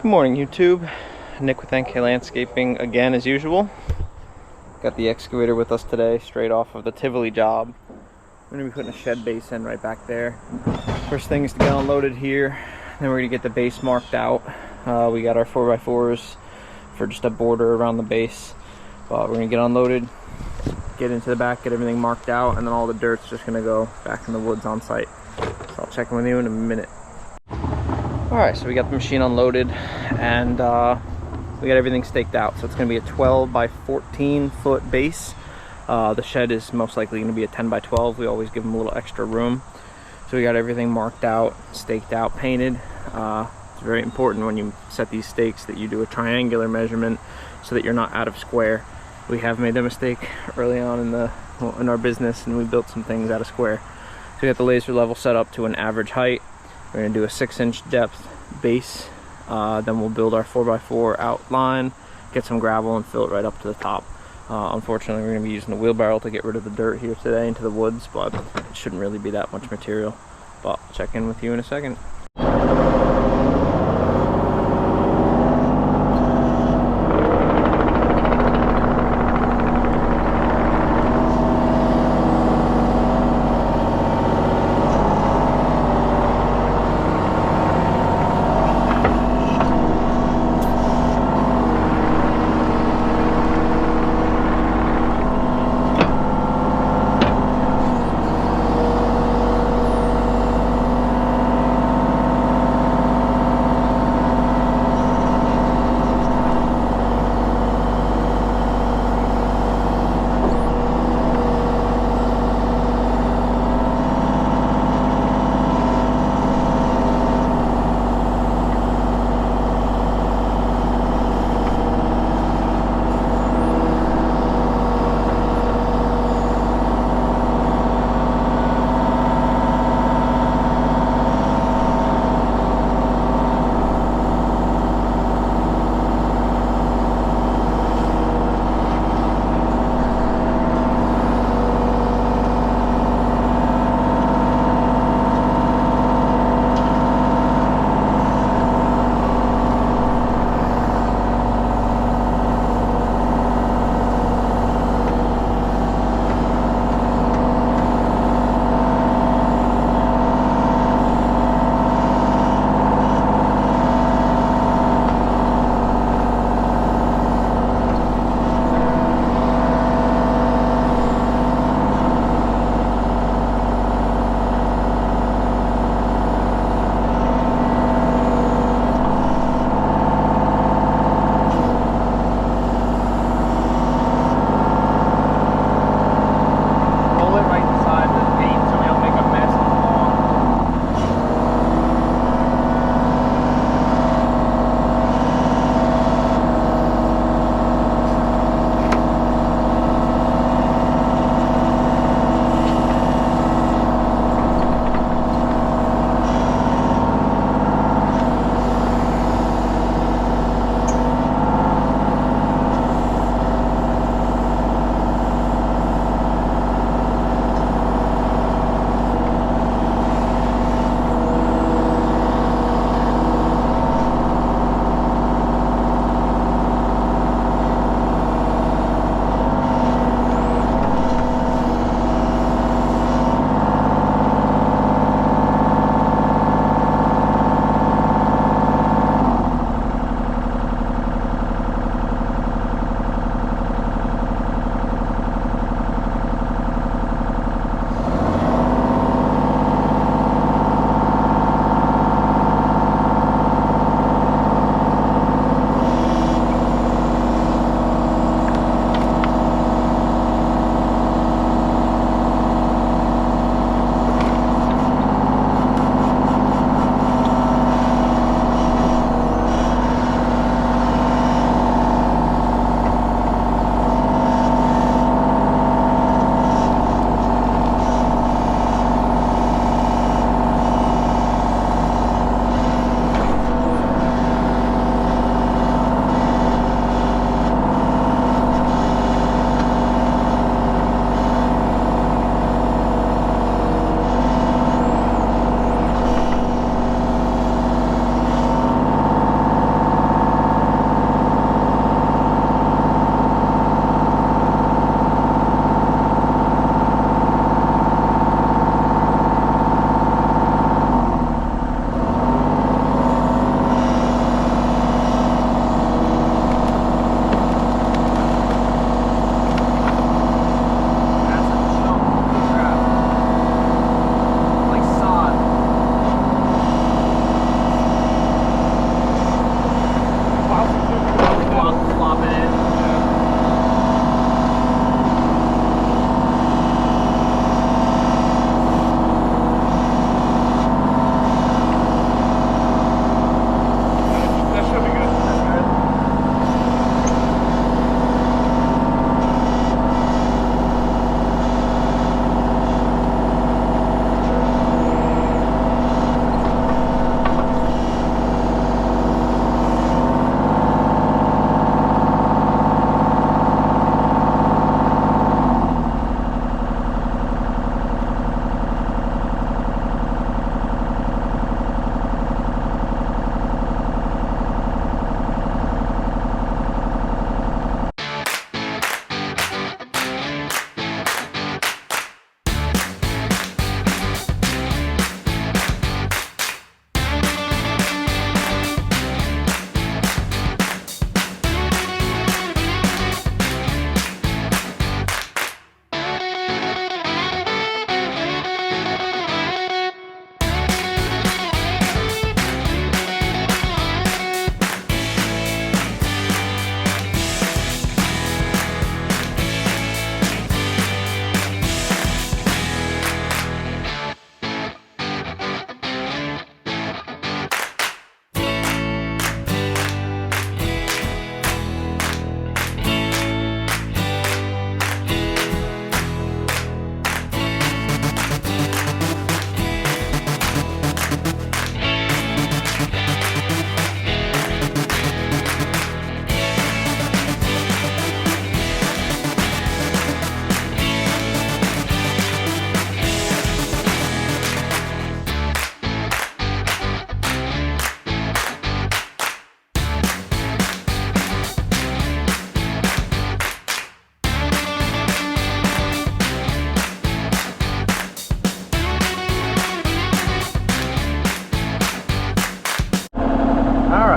Good morning, YouTube. Nick with NK Landscaping again as usual. Got the excavator with us today, straight off of the Tivoli job. We're going to be putting a shed base in right back there. First thing is to get unloaded here, then we're going to get the base marked out. We got our 4x4s for just a border around the base. We're going to get unloaded, get into the back, get everything marked out, and then all the dirt's just going to go back in the woods on site. So I'll check in with you in a minute. Alright, so we got the machine unloaded and we got everything staked out. So it's going to be a 12 by 14 foot base. The shed is most likely going to be a 10 by 12. We always give them a little extra room. So we got everything marked out, staked out, painted. It's very important when you set these stakes that you do a triangular measurement so that you're not out of square. We have made a mistake early on in our business, and we built some things out of square. So we got the laser level set up to an average height. We're going to do a 6-inch depth base, then we'll build our 4x4 outline, get some gravel and fill it right up to the top. Unfortunately, we're going to be using the wheelbarrow to get rid of the dirt here today into the woods, but it shouldn't really be that much material. But I'll check in with you in a second.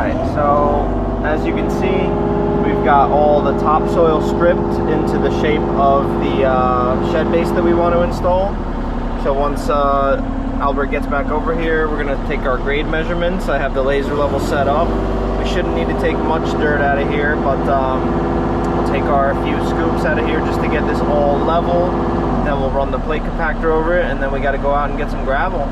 Alright, so as you can see, we've got all the topsoil stripped into the shape of the shed base that we want to install. So once Albert gets back over here, we're going to take our grade measurements. I have the laser level set up. We shouldn't need to take much dirt out of here, but we'll take our few scoops out of here just to get this all level. Then we'll run the plate compactor over it, and then we got to go out and get some gravel.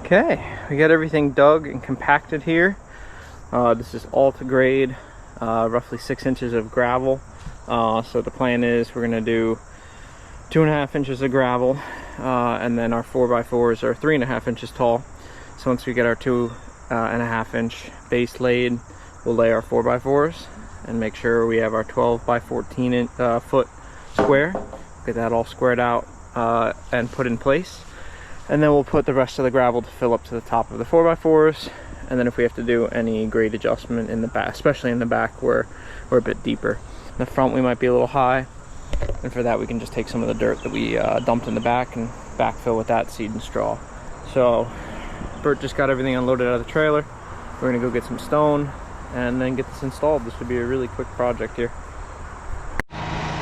Okay, we got everything dug and compacted here. This is all to grade, roughly 6 inches of gravel. So the plan is we're going to do 2.5 inches of gravel, and then our 4x4s are 3.5 inches tall. So once we get our 2.5 inch base laid, we'll lay our 4x4s and make sure we have our 12 by 14 foot square. Get that all squared out and put in place. And then we'll put the rest of the gravel to fill up to the top of the 4x4s. And then if we have to do any grade adjustment in the back, especially in the back where we're a bit deeper. In the front we might be a little high, and for that we can just take some of the dirt that we dumped in the back and backfill with that seed and straw. So Bert just got everything unloaded out of the trailer. We're gonna go get some stone and then get this installed. This would be a really quick project here.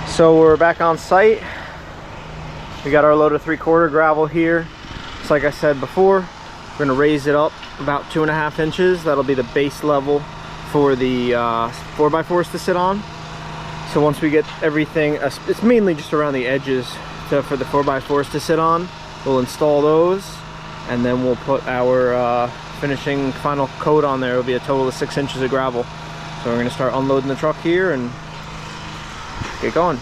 So we're back on site. We got our load of 3/4 gravel here. So like I said before, we're gonna raise it up about 2.5 inches. That'll be the base level for the 4x4s to sit on. So once we get everything, it's mainly just around the edges for the 4x4s to sit on. We'll install those, and then we'll put our finishing final coat on there. It'll be a total of 6 inches of gravel. So we're gonna start unloading the truck here and get going.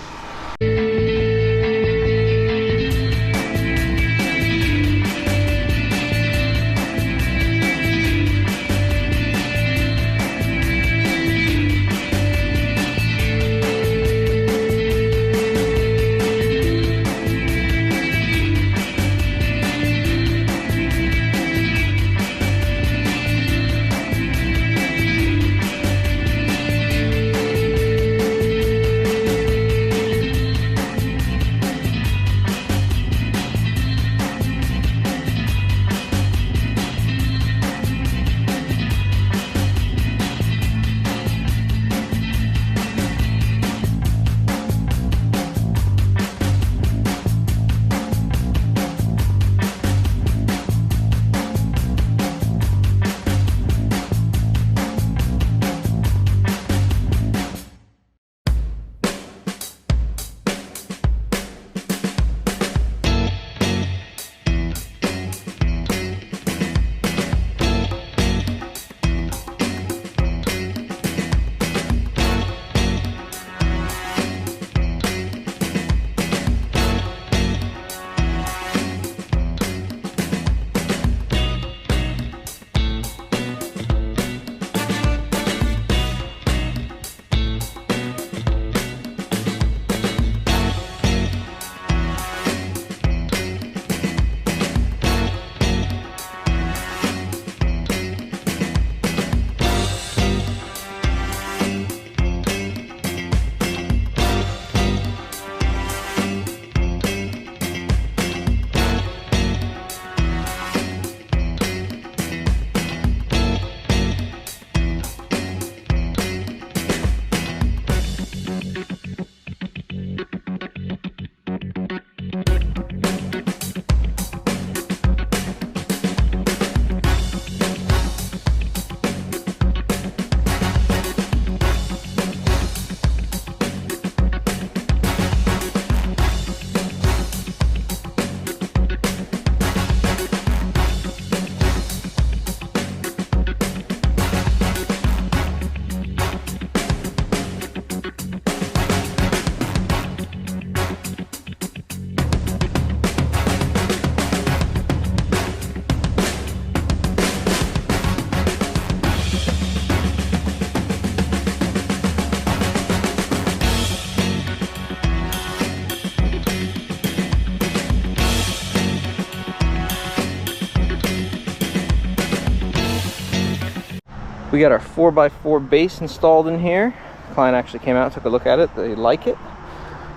We got our 4x4 base installed in here. The client actually came out and took a look at it. They like it.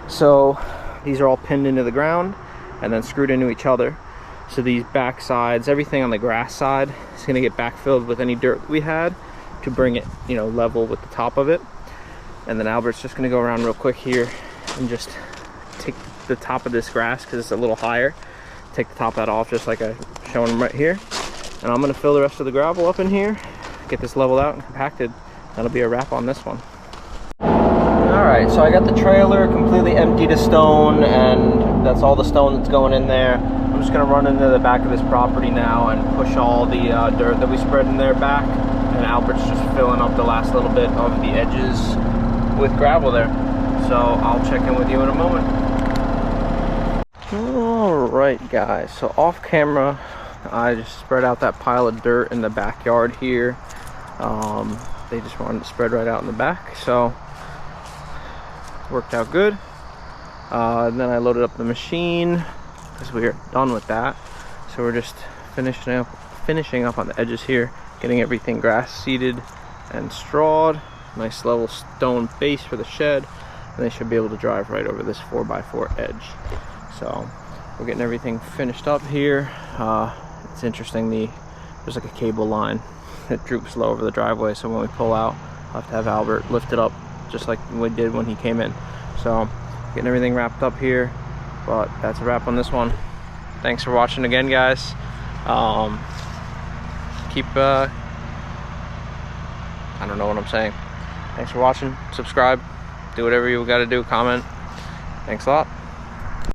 So these are all pinned into the ground and then screwed into each other. So these back sides, everything on the grass side is going to get backfilled with any dirt we had to bring it, you know, level with the top of it. And then Albert's just going to go around real quick here and just take the top of this grass, because it's a little higher, take the top of that off just like I'm showing him right here. And I'm going to fill the rest of the gravel up in here, get this leveled out and compacted. That'll be a wrap on this one. Alright, so I got the trailer completely empty to stone, and that's all the stone that's going in there. I'm just going to run into the back of this property now and push all the dirt that we spread in there back, and Albert's just filling up the last little bit of the edges with gravel there. So I'll check in with you in a moment. Alright guys, so off camera I just spread out that pile of dirt in the backyard here. They just wanted to spread right out in the back, so worked out good. And then I loaded up the machine because we are done with that. So we're just finishing up on the edges here, getting everything grass seeded and strawed. Nice level stone base for the shed, and they should be able to drive right over this 4x4 edge. So we're getting everything finished up here. It's interesting, there's like a cable line that droops low over the driveway, so when we pull out I'll have to have Albert lift it up just like we did when he came in. So getting everything wrapped up here, but that's a wrap on this one. Thanks for watching again, guys. I don't know what I'm saying. Thanks for watching. Subscribe, do whatever you got to do, comment. Thanks a lot.